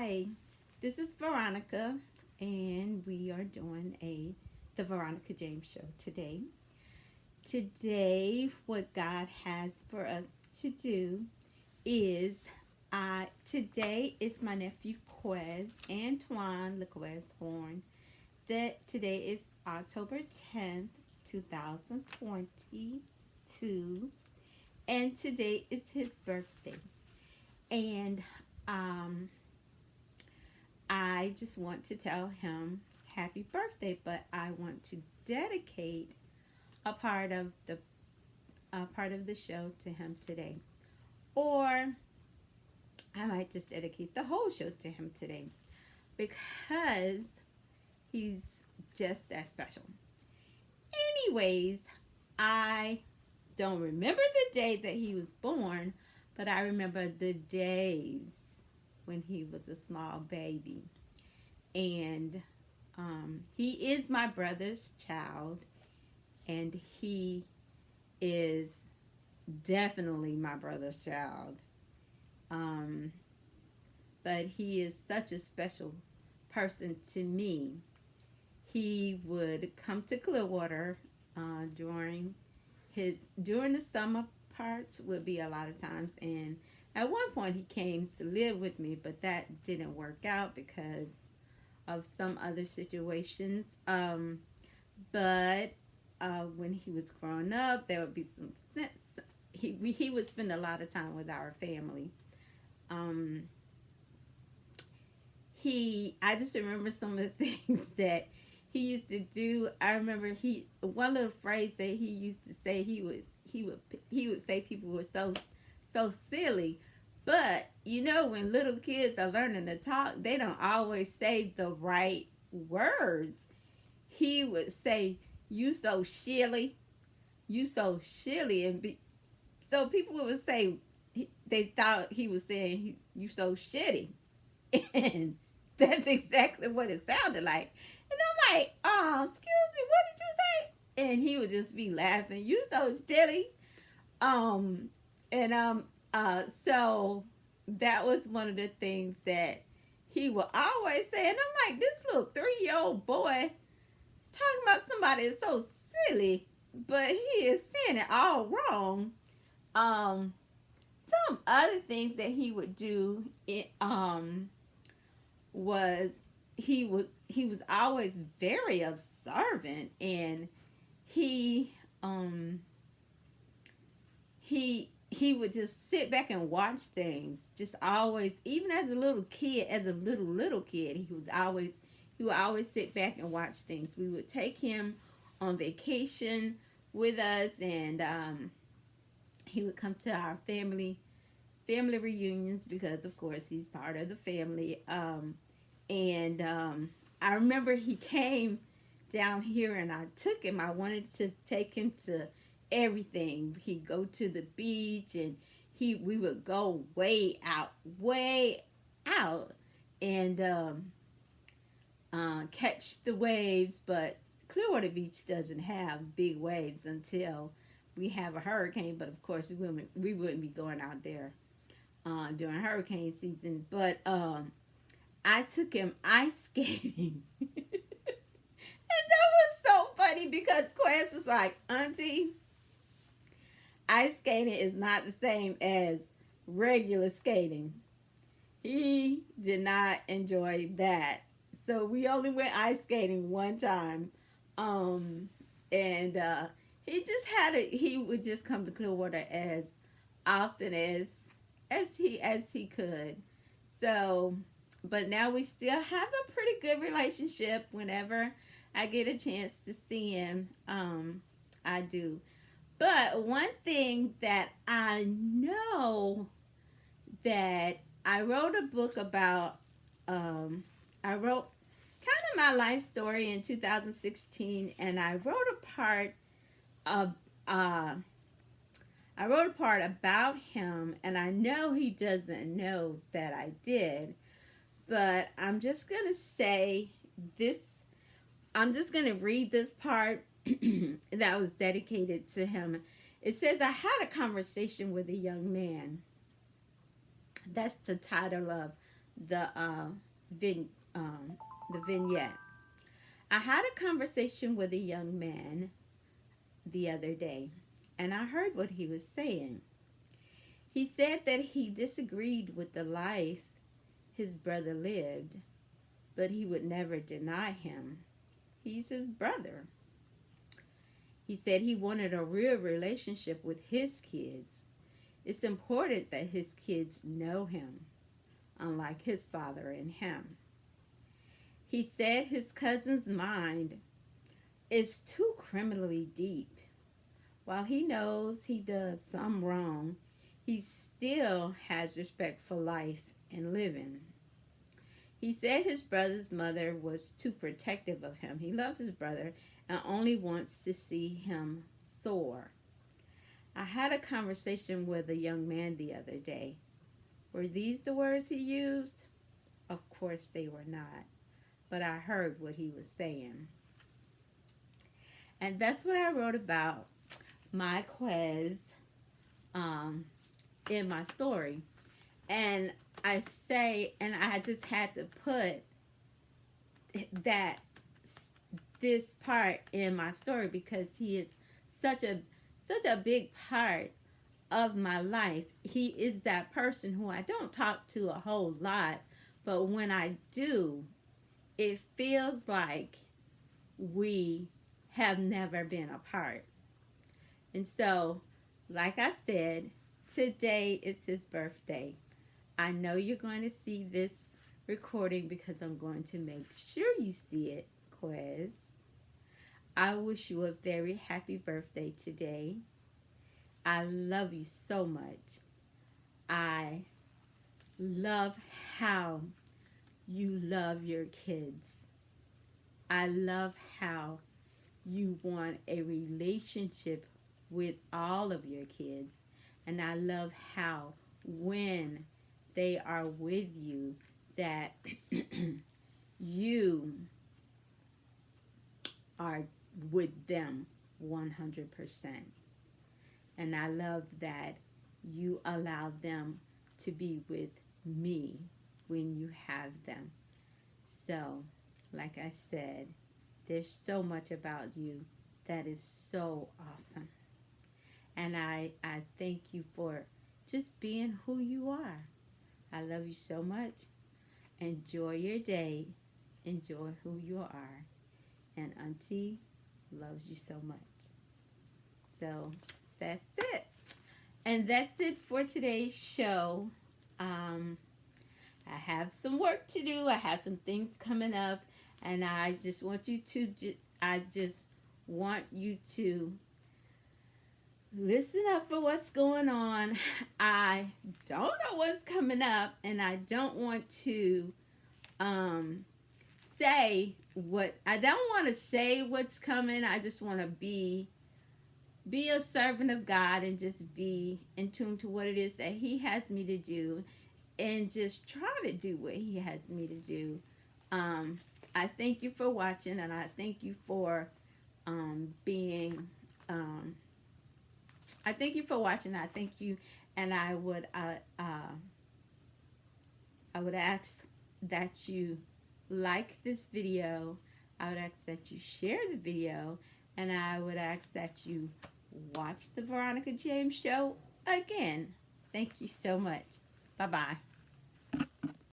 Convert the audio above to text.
Hi, this is Veronica, and we are doing the Veronica James Show today. Today, what God has for us to do is today is my nephew Quez Antwan Quez Horne. That today is October 10th, 2022, and today is his birthday. And um, I just want to tell him happy birthday, but I want to dedicate a part of the show to him today. Or I might just dedicate the whole show to him today because he's just that special. Anyways, I don't remember the day that he was born, but I remember the days when he was a small baby. And he is my brother's child, and he is definitely my brother's child. Um, but he is such a special person to me. He would come to Clearwater during during the summer parts would be a lot of times, and at one point he came to live with me, but that didn't work out because of some other situations. But when he was growing up, there would be some sense. He would spend a lot of time with our family. Um, I just remember some of the things that he used to do. I remember he one little phrase that he used to say. He would say people were so silly. But you know, when little kids are learning to talk, they don't always say the right words. He would say, "You so silly, you so silly," so people would say they thought he was saying, "You so shitty," and that's exactly what it sounded like. And I'm like, "Oh, excuse me, what did you say?" And he would just be laughing, "You so silly." Um, so that was one of the things that he would always say, and I'm like, this little 3-year-old boy talking about somebody that's so silly, but he is saying it all wrong. Um, some other things that he would do, was he was always very observant, and he um he would just sit back and watch things. Just always, even as a little kid, as a little kid, he would always sit back and watch things. We would take him on vacation with us, and he would come to our family reunions because, of course, he's part of the family. And I remember he came down here, and I took him. I wanted to take him to everything. He'd go to the beach, and we would go way out, and catch the waves. But Clearwater Beach doesn't have big waves until we have a hurricane. But of course, we wouldn't be going out there during hurricane season. But I took him ice skating. And that was so funny because Quest was like, "Auntie, ice skating is not the same as regular skating." He did not enjoy that. So we only went ice skating one time. Um, and he just he would just come to Clearwater as often as he could. So, but now we still have a pretty good relationship. Whenever I get a chance to see him, I do. But one thing that I know that I wrote a book about, I wrote kind of my life story in 2016, and of, uh, I wrote a part about him, and I know he doesn't know that I did, but I'm just gonna say this. I'm just gonna read this part that was dedicated to him. It says, "I had a conversation with a young man." That's the title of the vin the vignette. I had a conversation with a young man the other day, and I heard what he was saying. He said that he disagreed with the life his brother lived, but he would never deny him. He's his brother. He said he wanted a real relationship with his kids. It's important that his kids know him, unlike his father and him. He said his cousin's mind is too criminally deep. While he knows he does some wrong, he still has respect for life and living. He said his brother's mother was too protective of him. He loves his brother and only wants to see him soar. I had a conversation with a young man the other day. Were these the words he used? Of course they were not, but I heard what he was saying. And that's what I wrote about my quiz in my story. And I say, and I just had to put that this part in my story because he is such a big part of my life. He is that person who I don't talk to a whole lot, but when I do, it feels like we have never been apart. And so, like I said, today is his birthday. I know you're going to see this recording because I'm going to make sure you see it, Quiz. I wish you a very happy birthday today. I love you so much. I love how you love your kids. I love how you want a relationship with all of your kids. And I love how when they are with you that you are with them 100%. And I love that you allow them to be with me when you have them. So, like I said, there's so much about you that is so awesome. And I thank you for just being who you are. I love you so much. Enjoy your day. Enjoy who you are. And Auntie loves you so much. So that's it. And that's it for today's show. I have some work to do. I have some things coming up. And I just want you to listen up for what's going on. I don't know what's coming up, and I don't want to say what's coming. I just want to be a servant of God and just be in tune to what it is that He has me to do, and just try to do what He has me to do. I thank you for watching, and I thank you for being. I thank you for watching. I thank you, and I would ask that you like this video. I would ask that you share the video, and I would ask that you watch the Veronica James Show again. Thank you so much. Bye-bye.